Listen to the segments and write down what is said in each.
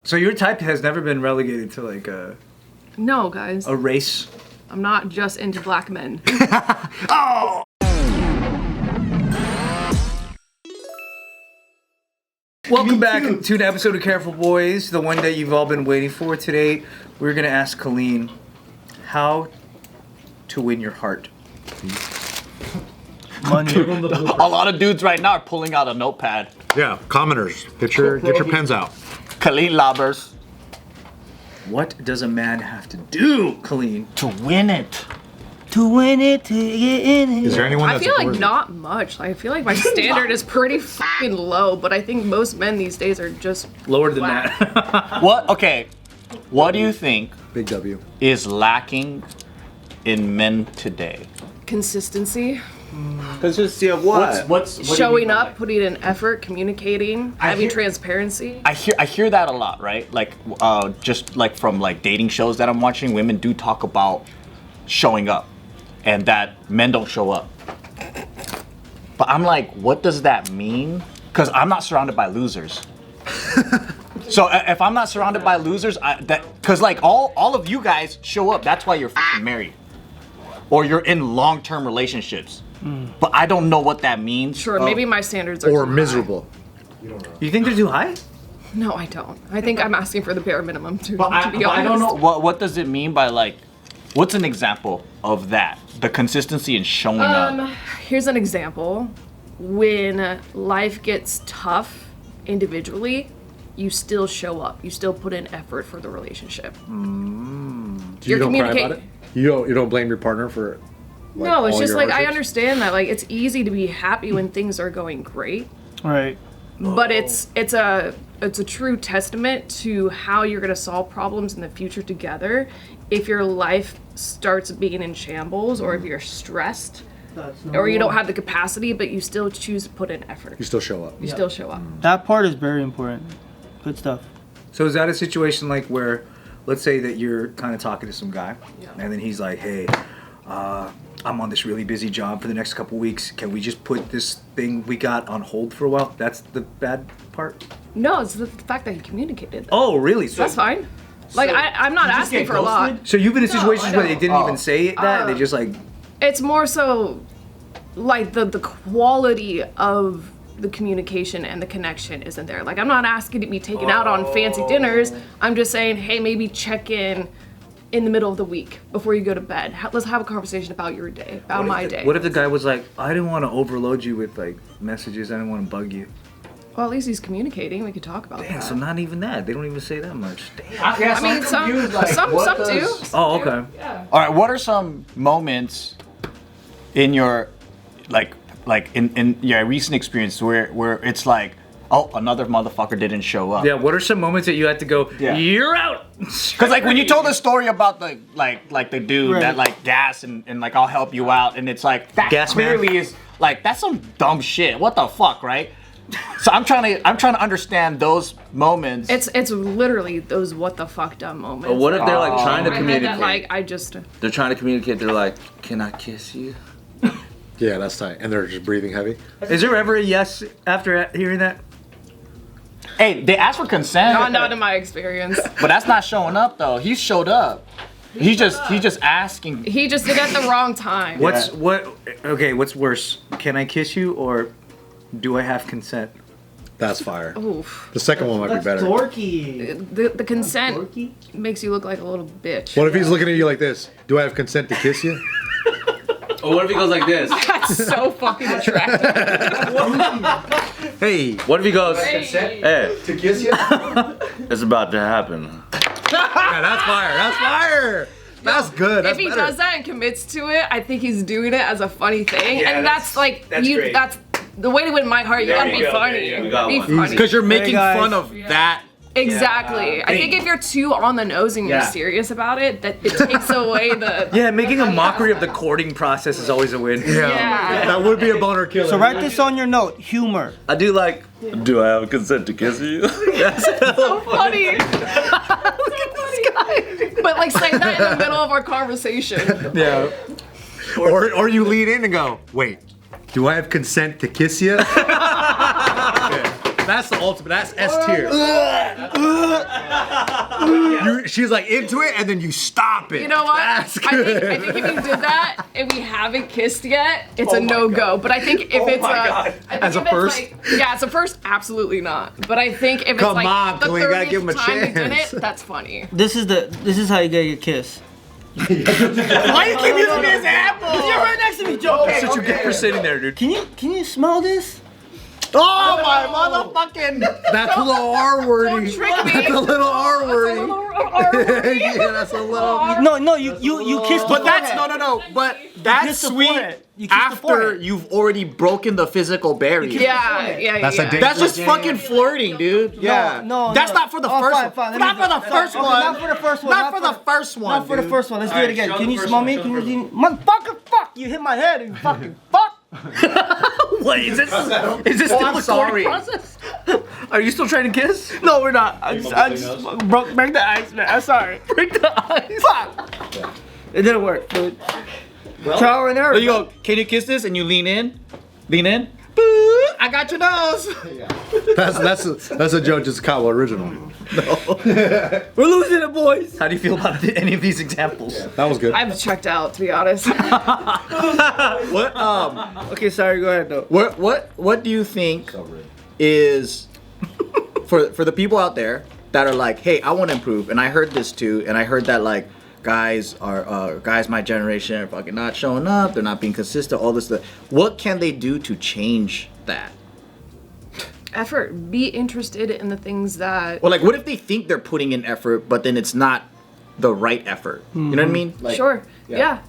So your type has never been relegated to like No, guys. a race? I'm not just into black men. Oh! Welcome back to an episode of Careful Boys, the one that you've all been waiting for. Today, we're going to ask Kalyne how to win your heart. Money. A lot of dudes right now are pulling out a notepad. Yeah, commoners, get your pens out. Kalyne Lobbers. What does a man have to do, Kalyne? To win it. To win it, to get in it. Is there anyone I that's feel like worthy? not much. I feel like my standard is pretty fucking low, but I think most men these days are just Lower than whack. that. What? Okay. What do you think Big W. is lacking in men today? Consistency, Consistency of what? What do you showing mean by, up, like- putting in effort, communicating, having transparency. I hear that a lot, right? Like, just like from like dating shows that I'm watching, women do talk about showing up, and that men don't show up. But I'm like, what does that mean? Because I'm not surrounded by losers. So if I'm not surrounded by losers, because like all of you guys show up. That's why you're fucking married, or you're in long-term relationships. But I don't know what that means. Sure, maybe my standards are Or too high. miserable. You think they're too high? No, I don't. I think I'm asking for the bare minimum to be I honest. don't know what does it mean by like, what's an example of that? The consistency in showing up. Here's an example. When life gets tough individually, you still show up. You still put in effort for the relationship. You don't cry about it? You don't blame your partner for No, it's all just your like I hardships? understand that like it's easy to be happy when things are going great, Right. but it's a true testament to how you're gonna solve problems in the future together. If your life starts being in shambles, or if you're stressed, or you don't have the capacity, but you still choose to put in effort. You still show up. You still show up. That part is very important. Good stuff. So is that a situation like where, let's say that you're kind of talking to some guy, and then he's like, hey, I'm on this really busy job for the next couple weeks. Can we just put this thing we got on hold for a while? That's the bad part? No, it's the fact that he communicated. Oh, really? So, That's fine. Like I'm not asking for a lot. so you've been in situations I where they don't. didn't even say it, that? They just like... It's more so like the quality of the communication and the connection isn't there. Like I'm not asking to be taken out on fancy dinners. I'm just saying, hey, maybe check in the middle of the week before you go to bed. Let's have a conversation about your day, about my day. What if the guy was like, I didn't want to overload you with like messages. I didn't want to bug you. Well, at least he's communicating. We could talk about Damn, that. so not even that. They don't even say that much. Damn. I mean, some do. Oh, okay. All right, what are some moments in your like in your recent experience where it's like, oh, another motherfucker didn't show up? Yeah, what are some moments that you had to go, Yeah. you're out? Because like when you told the story about the like the dude Right. that like gas and like I'll help you out, and it's like that Gas man? clearly is like that's some dumb shit. What the fuck, right? So I'm trying to understand those moments. It's literally those what the fuck dumb moments. But what if they're like trying to I had communicate? that, like I just They're trying to communicate. They're like, "Can I kiss you?" Yeah, that's tight. And they're just breathing heavy. Is there ever a yes after hearing that? Hey, they asked for consent. not in my experience. But that's not showing up though. He showed up. He's just asking. He just did it at the wrong time. What's worse? Can I kiss you or do I have consent? That's fire. Oof. The second one might be better. dorky. The consent makes you look like a little bitch. What if he's looking at you like this? Do I have consent to kiss you? Or what if he goes like this? That's so fucking attractive. Hey. What if he goes, "Hey, To kiss you? it's about to happen"? Yeah, that's fire. That's fire. That's good. That's If he better. does that and commits to it, I think he's doing it as a funny thing. Yeah, and that's like that's great. that's the way to win my heart. You gotta be funny. you go. Be Easy. funny. Because you're making guys. fun of that. Exactly. I think if you're too on the nose and you're Yeah. serious about it, that it takes away the Yeah, making a mockery of the courting process is always a win. yeah. That would be a boner killer. So write this on your note. Humor. I do like. Do I have consent to kiss you? So funny. Look at this guy. But like say that in the middle of our conversation. Yeah. Or you lean in and go, wait, do I have consent to kiss you? that's the ultimate. That's S tier. She's like into it, and then you stop it. You know what? That's I good. think if you did that and we haven't kissed yet, it's a no-go. But I think if it's I think As a if it's first? like, yeah, as a first, absolutely not. But I think if it's Come like on, the Kalyne, you gotta 30th give him a time you did chance. it, that's funny. This is how you get your kiss. Why you keep using me as an apple? You're right next to me, Joe. That's such a good for sitting there, dude. Can you smell this? Oh my motherfucking! That's a little R wordy. Don't trick me. That's a little R wordy. Yeah, that's a little. No, you kissed the But that's forehead. no. But that's kissed the sweet forehead. You kissed the after forehead. you've already broken the physical barrier. Yeah. That's a date. That's just fucking flirting, dude. Yeah. No, That's no. not for the Oh, first fine, one. fine. Not for the first Okay, one. not for the first one. Not for the first one. Not for the dude. first one. Let's do it again. show Can the you first smell one, me? show Can the you motherfucker? Fuck! You hit my head. You fucking fuck. Wait, is this still I'm a sorry. process? Are you still trying to kiss? No, we're not. I just break the ice, man. I'm sorry. Break the ice. Fuck. It didn't work, dude. Trial and error. There you go. Can you kiss this? And you lean in. Lean in. Boo! I got your nose. That's a Joe Jitsukawa original. We're losing it, boys. How do you feel about any of these examples? That was good. I've checked out, to be honest. What? Okay, sorry. Go ahead, though. What do you think is for the people out there that are like, hey, I want to improve, and I heard this too, and I heard that like guys my generation are fucking not showing up, they're not being consistent, all this stuff. What can they do to change that? Effort. Be interested in the things that. Or like, what if they think they're putting in effort, but then it's not the right effort? You know what I mean? Like, Sure. Yeah.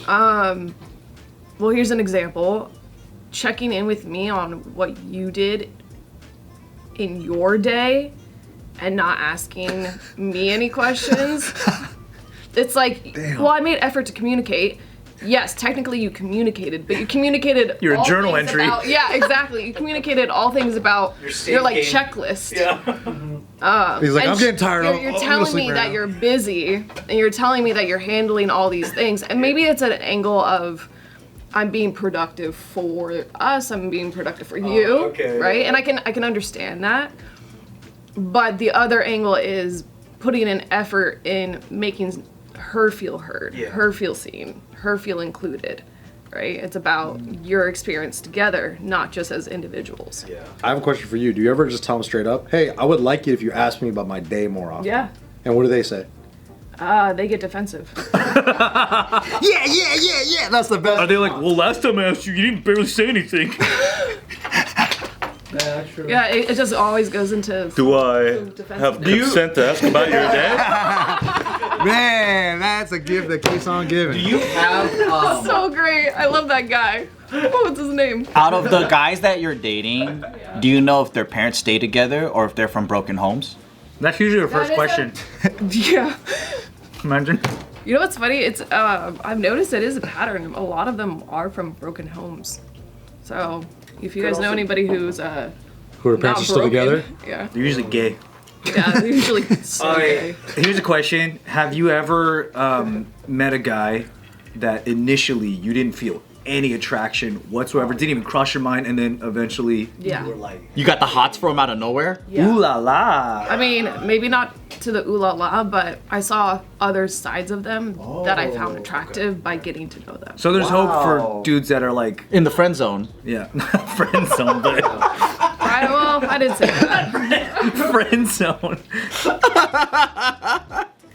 Well, here's an example. Checking in with me on what you did in your day and not asking me any questions. It's like, well, I made effort to communicate. Yes, technically you communicated, but you communicated Your all journal things entry. about- yeah, exactly. You communicated all things about your like game. checklist. He's like, I'm getting tired. You're telling me that you're busy, and you're telling me that you're handling all these things, and maybe it's an angle of I'm being productive for us, I'm being productive for you, okay. right? And I can understand that, but the other angle is putting an effort in making her feel heard, her feel seen, her feel included. Right? It's about your experience together, not just as individuals. Yeah. I have a question for you. Do you ever just tell them straight up, hey, I would like it if you asked me about my day more often? Yeah. And what do they say? They get defensive. yeah. That's the best. Are they like, well, last time I asked you, you didn't barely say anything. Yeah, it just always goes into. Do I have consent to ask about your day? Man, that's a gift that keeps on giving. Do you have So great. I love that guy. What's his name? out of the guys that you're dating, do you know if their parents stay together or if they're from broken homes? That's usually the first is question. Yeah. Imagine. You know what's funny? It's I've noticed it is a pattern. A lot of them are from broken homes. So if you guys know anybody who's Who are parents not are still broken, together? yeah, They're usually gay. yeah, they're usually so gay. Here's a question. Have you ever met a guy that initially you didn't feel any attraction whatsoever, didn't even cross your mind, and then eventually Yeah. you were like, You got the hots for him out of nowhere? Yeah. ooh la la. I mean, maybe not to the ooh la la, but I saw other sides of them that I found attractive by getting to know them. So there's hope for dudes that are like, In the friend zone. yeah, friend zone, but I didn't say that. friend zone.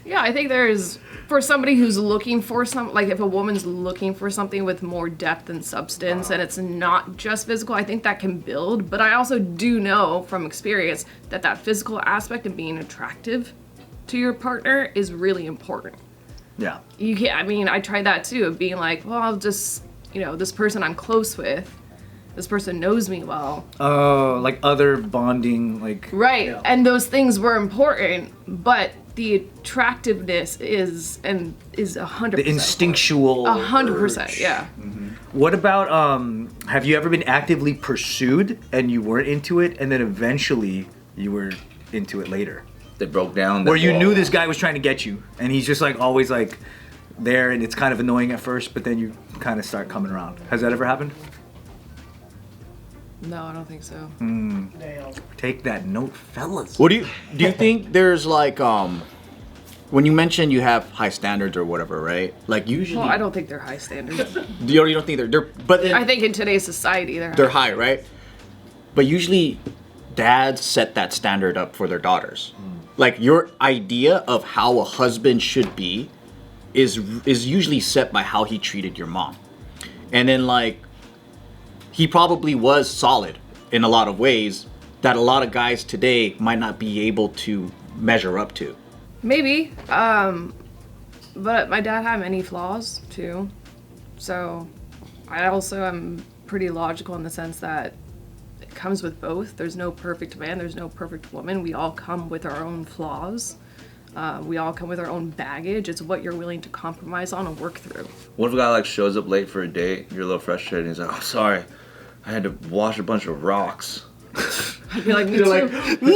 Yeah, I think there's, for somebody who's looking for like if a woman's looking for something with more depth and substance and it's not just physical, I think that can build. But I also do know from experience that that physical aspect of being attractive to your partner is really important. Yeah. You can't, I mean, I tried that too, of being like, well, I'll just, this person I'm close with, this person knows me well. Oh, like other bonding, like. Right. Yeah. And those things were important, but the attractiveness is 100%. The instinctual. 100%, urge. yeah. What about have you ever been actively pursued and you weren't into it, and then eventually you were into it later? They broke down. Where you knew this guy was trying to get you, and he's just like always like there, and it's kind of annoying at first, but then you kind of start coming around. Has that ever happened? No, I don't think so. Take that note, fellas. What do you think there's like when you mention you have high standards or whatever, right? Like usually Well, I don't think they're high standards. you don't think they're but then I think in today's society they're high, right? But usually dads set that standard up for their daughters. Like your idea of how a husband should be is usually set by how he treated your mom. And then like he probably was solid in a lot of ways that a lot of guys today might not be able to measure up to. Maybe. But my dad had many flaws too. So I also am pretty logical in the sense that it comes with both. There's no perfect man, there's no perfect woman. We all come with our own flaws. We all come with our own baggage. It's what you're willing to compromise on and work through. What if a guy like shows up late for a date, you're a little frustrated, and he's like, "Oh, sorry, I had to wash a bunch of rocks." I'd be like, me too. We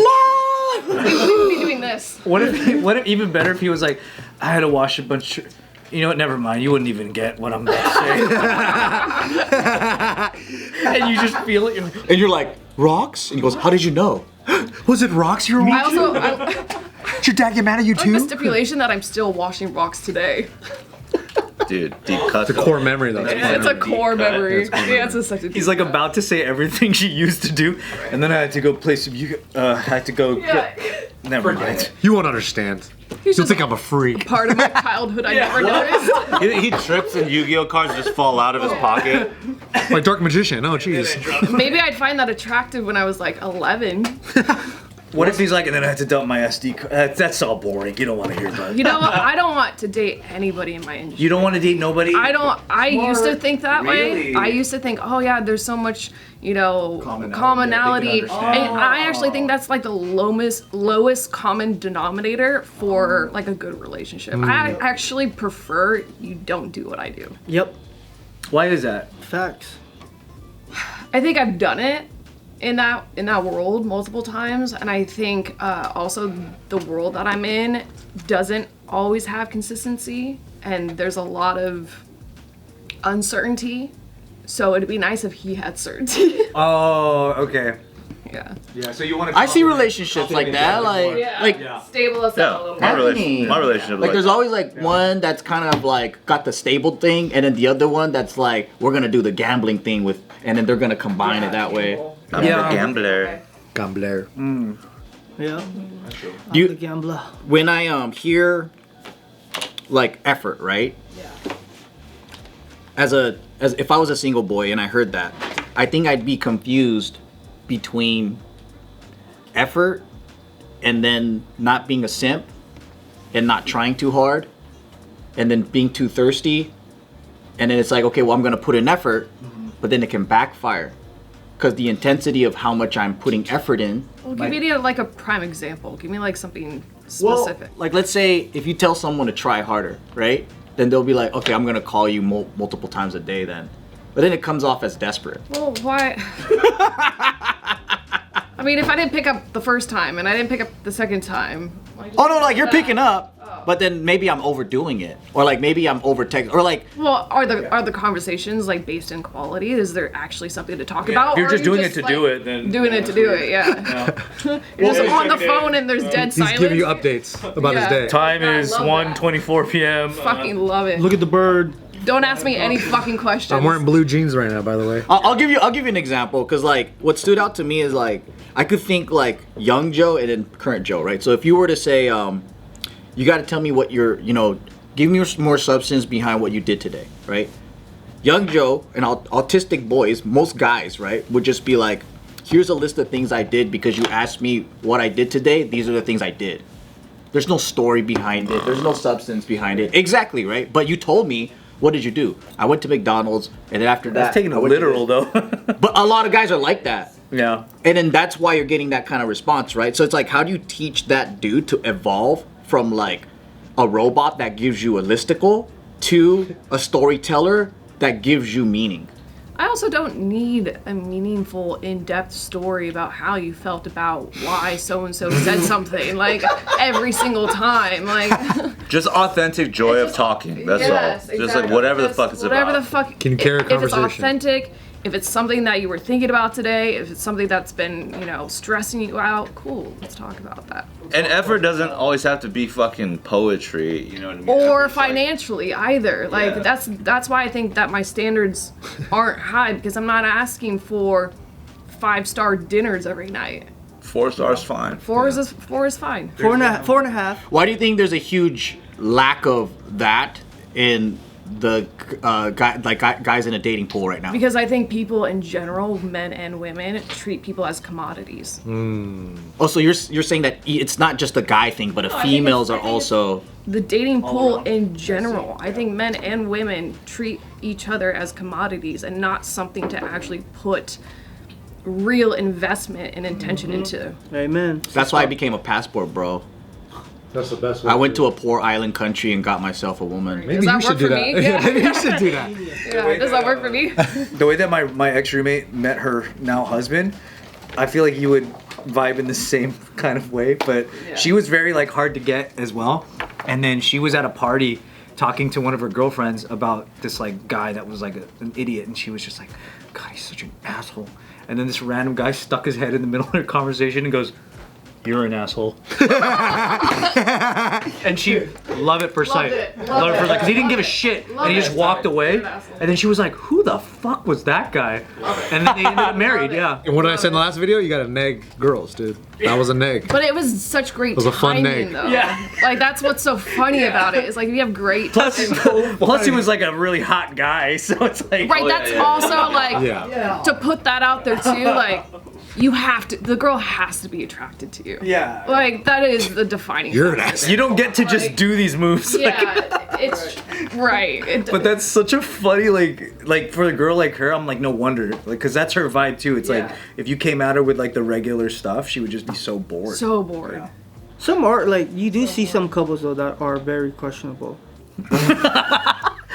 wouldn't be doing this. What if even better if he was like, I had to wash a bunch of... You know what, never mind. You wouldn't even get what I'm about to say. And you just feel it. And you're like, rocks? And he goes, how did you know? Was it rocks you were I watching? also Did your dad get mad at you I like the too? stipulation that I'm still washing rocks today. Dude, deep cut. The core memory though. Yeah, it's a core memory. Yeah, it's a such a He's like about to say everything she used to do, and then I had to go play some... I had to go... Yeah. Never mind. You won't understand. He's You'll just think I'm a freak. part of my childhood I never noticed. He trips and Yu-Gi-Oh cards just fall out of his pocket. Like Dark Magician. Oh, jeez. Maybe I'd find that attractive when I was like 11. What if he's like, and then I had to dump my SD card? That's all boring. You don't want to hear about it. You know what? I don't want to date anybody in my industry. You don't want to date nobody? I used to think that Really? way. I used to think, oh yeah, there's so much, commonality. Yeah, they can understand. And I actually think that's like the lowest common denominator for like a good relationship. I actually prefer you don't do what I do. Yep. Why is that? Facts. I think I've done it in that world multiple times, and I think also the world that I'm in doesn't always have consistency, and there's a lot of uncertainty. So it'd be nice if he had certainty. Oh, okay. Yeah. Yeah, so you want to... I see relationships like that, like Stable us out a little My bit. relationship. like there's always like one that's kind of like got the stable thing, and then the other one that's like we're gonna do the gambling thing with, and then they're gonna combine it that way. I'm Yeah. a gambler. Gambler. Yeah. Do you- I'm the gambler. When I hear like effort, right? As if I was a single boy and I heard that, I think I'd be confused between effort and then not being a simp and not trying too hard and then being too thirsty, and then it's like, okay, well, I'm gonna put in effort, but then it can backfire because the intensity of how much I'm putting effort in. Well, give me like a prime example. Give me like something specific. Like let's say if you tell someone to try harder, right? Then they'll be like, okay, I'm gonna call you multiple times a day then. But then it comes off as desperate. Well, why? I mean, if I didn't pick up the first time and I didn't pick up the second time. Oh no, like you're picking up, but then maybe I'm overdoing it, or like maybe I'm over text, or like Well, are the conversations like based in quality? Is there actually something to talk about? If you're or are just you doing it to like, do it, then... doing it to do it, yeah. You're just on the phone and there's dead He's silence. giving you updates about his Yeah. day. Time I is love that. 1:24 p.m. Fucking love it. Look at the bird. Don't ask me any fucking questions. I'm wearing blue jeans right now, by the way. I'll give you an example, because like what stood out to me is like I could think like young Joe and then current Joe, right? So if you were to say, you got to tell me what you're, give me more substance behind what you did today, right? Young Joe and autistic boys, most guys, right, would just be like, here's a list of things I did because you asked me what I did today. These are the things I did. There's no story behind it. There's no substance behind it. Exactly, right? But you told me, what did you do? I went to McDonald's, and then after that, That's taking I it went to literal, this. though. But a lot of guys are like that. Yeah. And then that's why you're getting that kind of response, right? So it's like, how do you teach that dude to evolve from like a robot that gives you a listicle to a storyteller that gives you meaning? I also don't need a meaningful, in-depth story about how you felt about why so-and-so said something, like, every single time. Like, Just authentic joy of talking. That's yes, all. Just exactly. like whatever the Just fuck it's whatever about. the fuck. Can you carry a If it's conversation? authentic, If it's something that you were thinking about today, if it's something that's been, stressing you out, cool, let's talk about that. And effort doesn't always have to be fucking poetry, you know what I mean? Or Effort's like- financially either. Like Yeah. that's why I think that my standards aren't high, because I'm not asking for 5-star dinners every night. 4 stars fine. Four is fine. 4.5. Why do you think there's a huge lack of that in the guys in a dating pool right now? Because I think people in general, men and women, treat people as commodities. Oh, so you're saying that it's not just a guy thing, but females are also. The dating pool in general, I think men and women treat each other as commodities and not something to actually put real investment and intention into. Amen. That's why I became a passport, bro. That's the best way. I went to a poor island country and got myself a woman. Maybe Does that you should work do for that. me? Yeah, maybe you should do that. Yeah, does that work for me? The way that my ex roommate met her now husband, I feel like you would vibe in the same kind of way. But she was very like hard to get as well. And then she was at a party talking to one of her girlfriends about this like guy that was like an idiot, and she was just like, God, he's such an asshole. And then this random guy stuck his head in the middle of their conversation and goes, "You're an asshole." And she loved it for sight. Loved it for sight, because he didn't give a shit, and he just walked away. And then she was like, "Who the fuck was that guy?" And then they ended up married. Yeah. And what did I say in the last video? You gotta neg girls, dude. That was a neg. But it was such great was a fun timing, neg. though. Yeah. Like, that's what's so funny about it. Is like, if you have great Plus he was like a really hot guy, so it's like. right, that's also like Yeah. to put that out there too. Like, the girl has to be attracted to you. Yeah. Like, that is the defining. You're an factor. ass. You don't get to just do these moves. Yeah, it's right. But that's such a funny like for a girl like her, I'm like, no wonder, like, because that's her vibe too. It's like if you came at her with like the regular stuff, she would just be so bored. so bored. Some are like, you do see some couples though that are very questionable.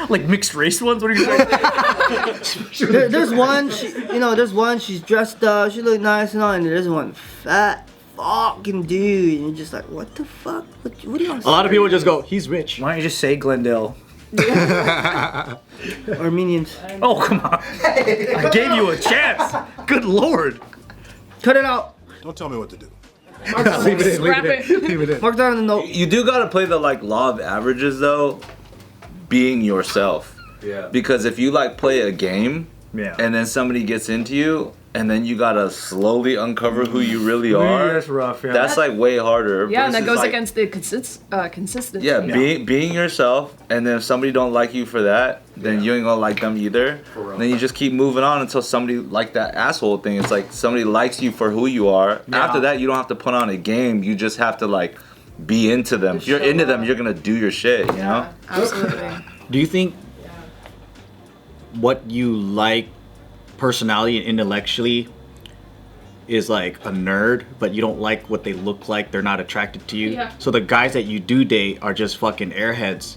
Like mixed race ones. What are you saying? There's one, there's one, she's dressed up, she look nice and all, and there's one fat fucking dude, and you're just like, what the fuck? What do you want? A lot of people just go, he's rich. Why don't you just say Glendale? Armenians. Oh come on! I gave you a chance. Good lord. Cut it out. Don't tell me what to do. Leave it in, Scrap leave it in. Leave it in. Mark down on the note. You do gotta play the like law of averages though, being yourself. Yeah. Because if you like play a game, Yeah. and then somebody gets into you, and then you gotta slowly uncover who you really are. That's rough. Yeah. That's like way harder. Yeah, and that versus, goes like, against the consistency. Yeah, being yourself, and then if somebody don't like you for that, then you ain't gonna like them either. Then you just keep moving on until somebody like that asshole thing. It's like somebody likes you for who you are. Yeah. After that, you don't have to put on a game. You just have to like be into them. If you're into them, you're gonna do your shit. You know? Absolutely. Do you think what you like personality and intellectually is like a nerd, but you don't like what they look like, they're not attracted to you? Yeah. So the guys that you do date are just fucking airheads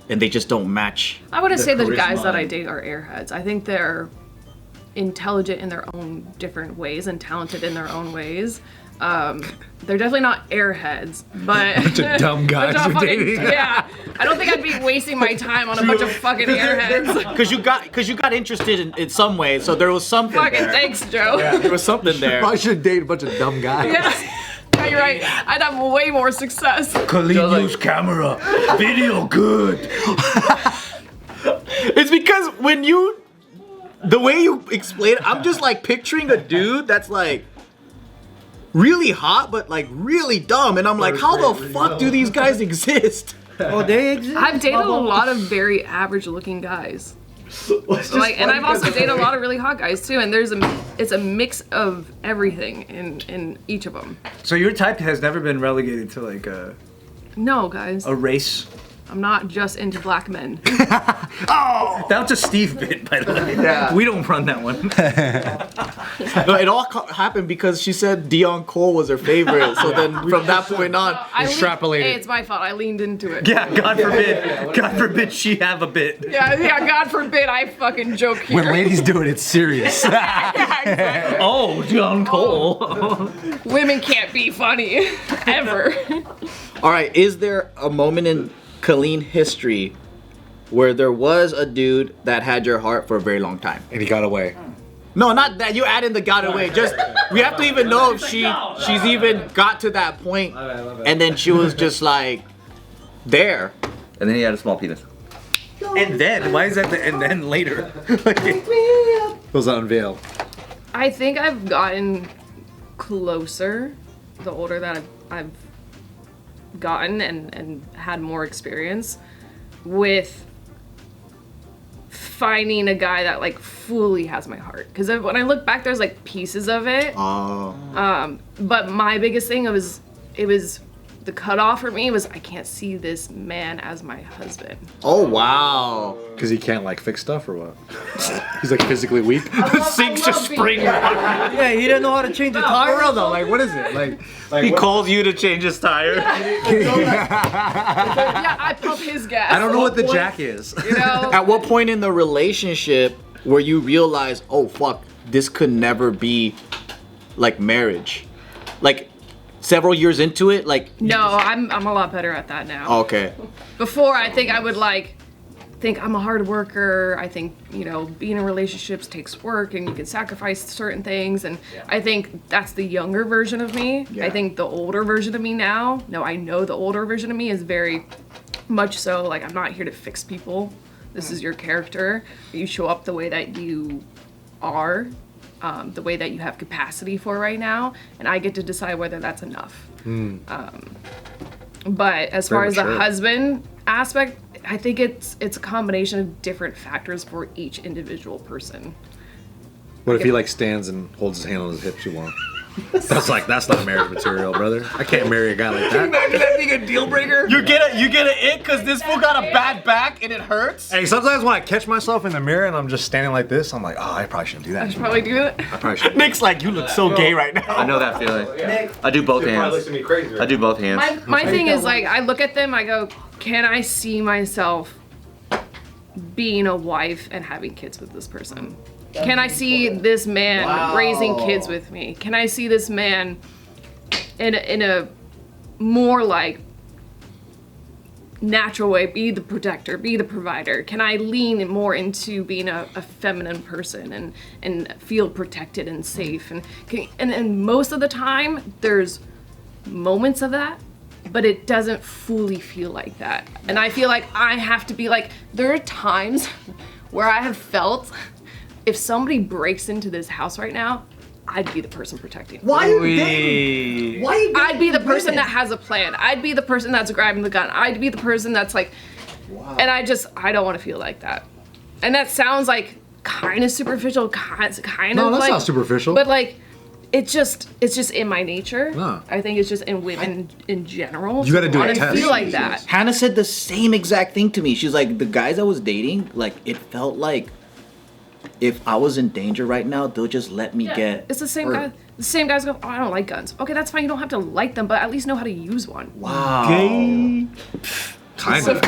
and they just don't match. I wouldn't say the guys charisma that I and- date are airheads. I think they're intelligent in their own different ways and talented in their own ways. They're definitely not airheads, but Bunch of dumb guys bunch of you're fucking- dating. Yeah, I don't think I'd be wasting my time on a bunch of fucking airheads. Because you got interested in some way, so there was something Fucking there. thanks, Joe. There was something there. Probably should date a bunch of dumb guys. Yeah, you're right. I'd have way more success. Kalyne use camera. Video good. It's because the way you explain it, I'm just like picturing a dude that's like really hot, but like really dumb. And I'm like, how the fuck do these guys exist? Oh, they exist. I've dated a lot of very average-looking guys. Like, and I've also dated a lot of really hot guys too. And it's a mix of everything in each of them. So your type has never been relegated to like No, guys, a race. I'm not just into black men. That's a Steve bit, by the way. Yeah. We don't run that one. No, it all happened because she said Dion Cole was her favorite. So then from that point on, Extrapolated. Hey, it's my fault. I leaned into it. Yeah, God forbid she have a bit. Yeah, God forbid I fucking joke here. When ladies do it, it's serious. Yeah, exactly. Oh, John Cole. Women can't be funny. Ever. all right, is there a moment in Kalyne history where there was a dude that had your heart for a very long time? And he got away. No, not that. You add in the got away. Just we have to even know if she's even got to that point, and then she was just like there. And then he had a small penis. And then why is that the and then later? Was unveiled. I think I've gotten closer the older that I've gotten and had more experience with finding a guy that like fully has my heart. Because when I look back, there's like pieces of it. But my biggest thing it was the cutoff for me was I can't see this man as my husband. Oh wow! Because he can't like fix stuff or what? He's like physically weak. The sink's just spring. Yeah, he didn't know how to change a tire. For real though, like what is it? Like He calls you to change his tire. Yeah, I pump his gas. I don't know what the jack is. You know? At what point in the relationship where you realize, oh fuck, this could never be like marriage? Like several years into it, like No, I'm a lot better at that now. okay. Before, I think I would think I'm a hard worker. I think, being in relationships takes work and you can sacrifice certain things. And I think that's the younger version of me. Yeah. I think the older version of me now, I know the older version of me is very much so like, I'm not here to fix people. This is your character. You show up the way that you are, the way that you have capacity for right now. And I get to decide whether that's enough. But as far as the husband aspect, I think it's a combination of different factors for each individual person. What if he like stands and holds his hand on his hips? You want? That's not marriage material, brother. I can't marry a guy like that. Imagine that being a deal breaker. You get an ick because this fool got a bad back and it hurts. Hey, sometimes when I catch myself in the mirror and I'm just standing like this, I'm like, oh, I probably shouldn't do that. I should probably do it. I probably shouldn't. Nick's like, you look so gay right now. I know that feeling. I do both hands. I do both hands. My thing is like, I look at them, I go, can I see myself being a wife and having kids with this person? Can I see this man raising kids with me? Can I see this man in a more like natural way, be the protector, be the provider? Can I lean more into being a feminine person and feel protected and safe? And most of the time, there's moments of that, but it doesn't fully feel like that. And I feel like I have to be like, there are times where I have felt if somebody breaks into this house right now, I'd be the person protecting. Why are you dating? Why are you dating? I'd be the person that has a plan. I'd be the person that's grabbing the gun. I'd be the person that's like, and I don't want to feel like that. And that sounds like kind of superficial, kind No, of that's like, not superficial. but like, it's just in my nature. No. I think it's just in women in general. You gotta do a to test. feel like that. Hannah said the same exact thing to me. She's like, the guys I was dating, like, it felt like if I was in danger right now, they'll just let me get It's the same hurt. guy. The same guys go, oh, I don't like guns. Okay, that's fine. You don't have to like them, but at least know how to use one. Wow. Kinda.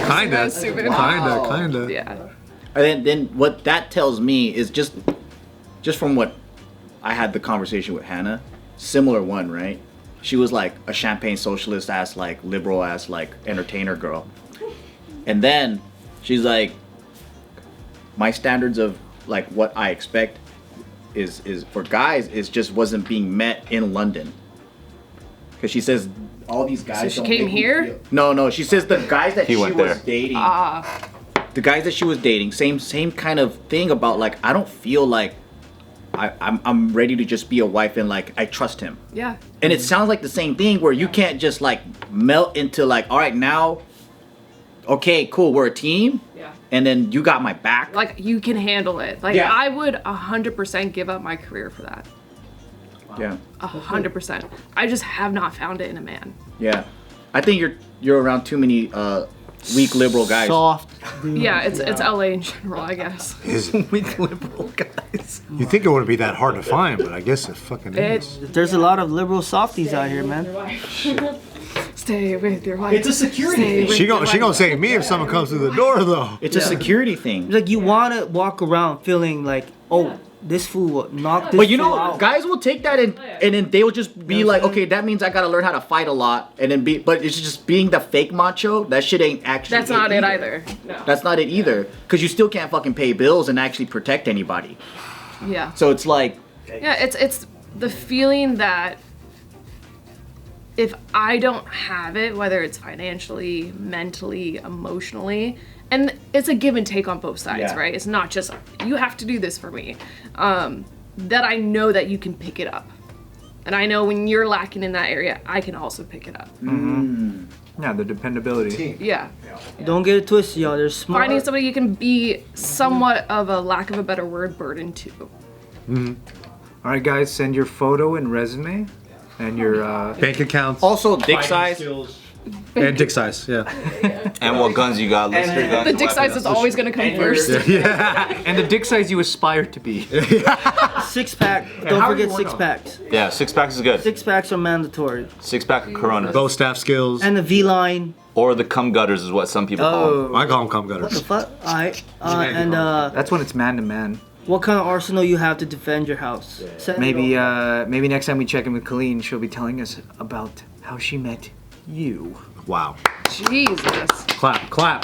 Yeah. And then what that tells me is just from what I had the conversation with Hannah, similar one, right? She was like a champagne socialist ass, like liberal ass, like entertainer girl. And then she's like, my standards of like what I expect is for guys is just wasn't being met in London. Cause she says all these guys. So she don't came make me here? feel- No, she says the guys that she went was there. dating. The guys that she was dating, same kind of thing about like I don't feel like I'm ready to just be a wife and like I trust him. Yeah. And it sounds like the same thing where you can't just like melt into like, all right, now, okay, cool, we're a team. Yeah. And then you got my back. Like you can handle it. Like Yeah. I would 100% give up my career for that. Yeah. 100%. I just have not found it in a man. Yeah. I think you're around too many weak liberal guys. Soft. Yeah, it's LA in general, I guess. With liberal guys. You think it wouldn't be that hard to find, but I guess it fucking is. There's a lot of liberal softies out here, man. Stay with your wife. It's a security thing. She gonna save me if someone comes through the door though. It's a security thing. Like you want to walk around feeling like, oh, this fool will knock this But you fool know, out. guys will take that and then they will just be like, okay, that means I gotta learn how to fight a lot, and then but it's just being the fake macho. That shit ain't actually. That's not it either. No. That's not it either, because you still can't fucking pay bills and actually protect anybody. Yeah. So it's like, Yeah, it's the feeling that if I don't have it, whether it's financially, mentally, emotionally, and it's a give and take on both sides, Yeah. right? It's not just you have to do this for me. That I know that you can pick it up. And I know when you're lacking in that area, I can also pick it up. Yeah, the dependability. Yeah. Don't get it twisted, y'all. There's smart. Finding somebody you can be somewhat of a lack of a better word burden to. All right, guys, send your photo and resume and your Bank accounts. also dick size. And dick size, yeah. And what guns you got? Let's hear guns. The dick size is always going to come first. and the dick size you aspire to be. 6-pack. Don't forget 6-packs. Yeah, 6-packs is good. 6-packs are mandatory. 6-pack of Corona. Bow staff skills. And the V-line. Or the cum gutters is what some people call them. I call them cum What the gutters. fuck? Alright. And That's when it's man to man. what kind of arsenal you have to defend your house? Maybe maybe next time we check in with Kalyne, she'll be telling us about how she met you. Wow. Jesus. Clap, clap.